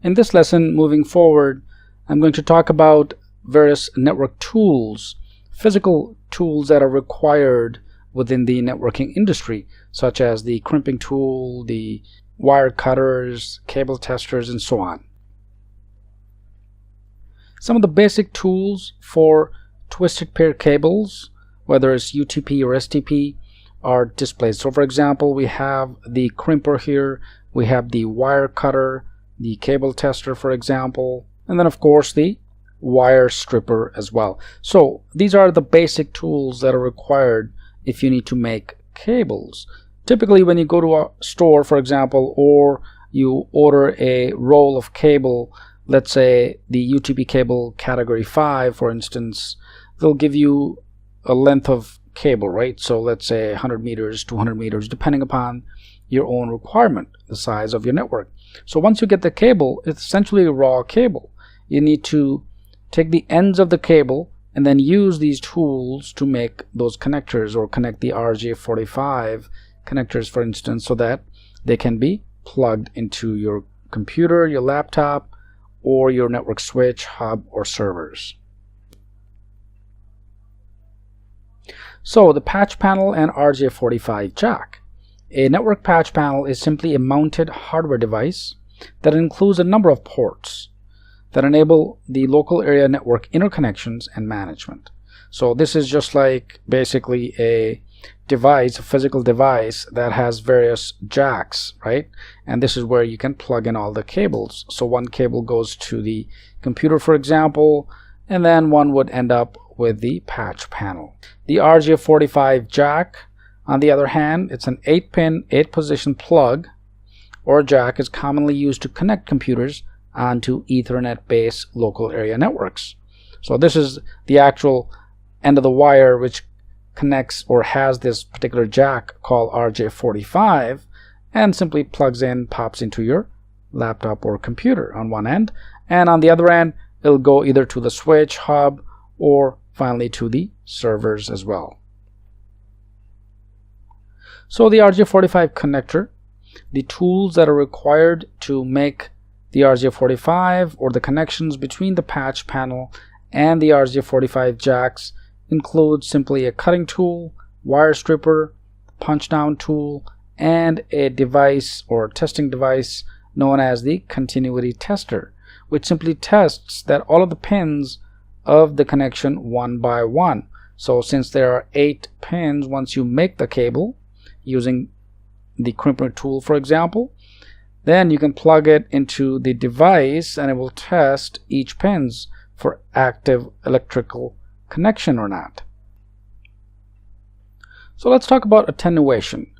In this lesson, moving forward, I'm going to talk about various network tools, physical tools that are required within the networking industry, such as the crimping tool, the wire cutters, cable testers, and so on. Some of the basic tools for twisted pair cables, whether it's UTP or STP, are displayed. So for example, we have the crimper here, we have the wire cutter, the cable tester, for example, and then of course the wire stripper as well. So these are the basic tools that are required if you need to make cables. Typically when you go to a store, for example, or you order a roll of cable, let's say the UTP cable category 5, for instance, they'll give you a length of cable, right? So let's say 100 meters, 200 meters, depending upon your own requirement, the size of your network. So once you get the cable, it's essentially a raw cable. You need to take the ends of the cable and then use these tools to make those connectors, or connect the RJ45 connectors, for instance, so that they can be plugged into your computer, your laptop, or your network switch, hub, or servers. So the patch panel and RJ45 jack. A network patch panel is simply a mounted hardware device that includes a number of ports that enable the local area network interconnections and management. So this is just like basically a device, a physical device that has various jacks, right? And this is where you can plug in all the cables. So one cable goes to the computer, for example, and then one would end up with the patch panel. The RJ45 jack, on the other hand, it's an 8-pin, 8-position plug or jack, is commonly used to connect computers onto Ethernet-based local area networks. So this is the actual end of the wire which connects or has this particular jack called RJ45, and simply plugs in, pops into your laptop or computer on one end, and on the other end it'll go either to the switch, hub, or finally to the servers as well. So the RJ45 connector, the tools that are required to make the RJ45 or the connections between the patch panel and the RJ45 jacks include simply a cutting tool, wire stripper, punch down tool, and a device or testing device known as the continuity tester, which simply tests that all of the pins of the connection one by one. So since there are 8 pins, once you make the cable using the crimper tool, for example, then you can plug it into the device and it will test each pins for active electrical connection or not. So let's talk about attenuation.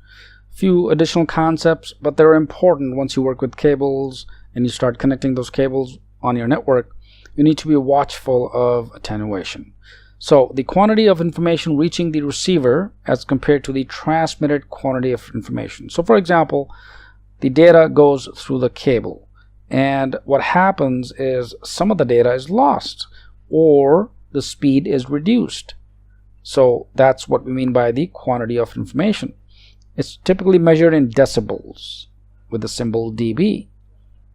Few additional concepts, but they're important once you work with cables and you start connecting those cables on your network. You need to be watchful of attenuation. So the quantity of information reaching the receiver as compared to the transmitted quantity of information. So for example, the data goes through the cable, and what happens is some of the data is lost or the speed is reduced. So that's what we mean by the quantity of information. It's typically measured in decibels with the symbol dB.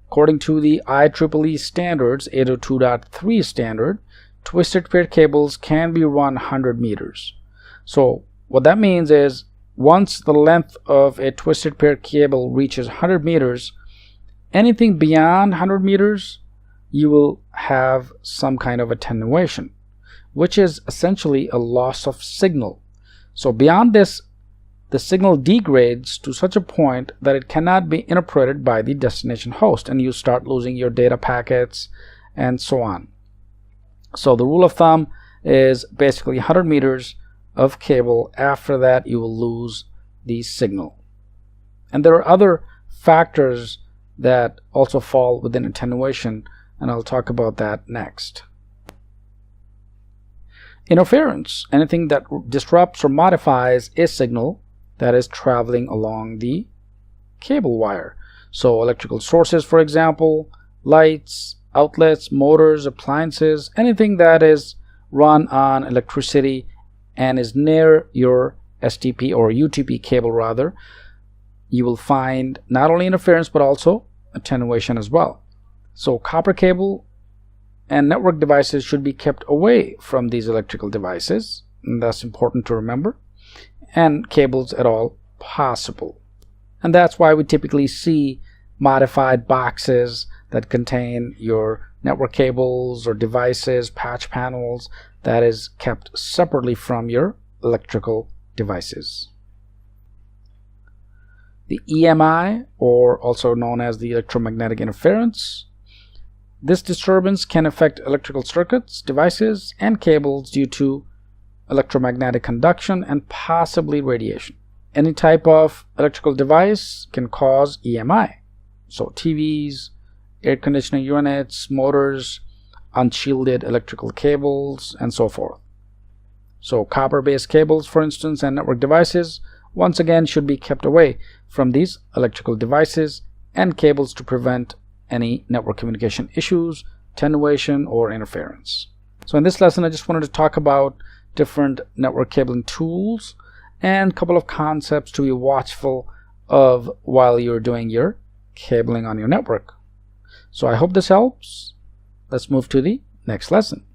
According to the IEEE standards 802.3 standard, twisted pair cables can be run 100 meters. So what that means is once the length of a twisted pair cable reaches 100 meters, anything beyond 100 meters, you will have some kind of attenuation, which is essentially a loss of signal. So beyond this, the signal degrades to such a point that it cannot be interpreted by the destination host, and you start losing your data packets and so on. So the rule of thumb is basically 100 meters of cable. After that you will lose the signal. And there are other factors that also fall within attenuation, and I'll talk about that next. Interference, anything that disrupts or modifies a signal that is traveling along the cable wire. So electrical sources, for example, lights, outlets, motors, appliances, anything that is run on electricity and is near your STP or UTP cable rather, you will find not only interference but also attenuation as well. So copper cable and network devices should be kept away from these electrical devices, and that's important to remember, and cables at all possible. And that's why we typically see modified boxes that contain your network cables or devices, patch panels, that is kept separately from your electrical devices. The EMI, or also known as the electromagnetic interference, this disturbance can affect electrical circuits, devices, and cables due to electromagnetic conduction and possibly radiation. Any type of electrical device can cause EMI. So TVs, air conditioning units, motors, unshielded electrical cables, and so forth. So copper-based cables, for instance, and network devices, once again, should be kept away from these electrical devices and cables to prevent any network communication issues, attenuation, or interference. So in this lesson, I just wanted to talk about different network cabling tools and a couple of concepts to be watchful of while you're doing your cabling on your network. So I hope this helps. Let's move to the next lesson.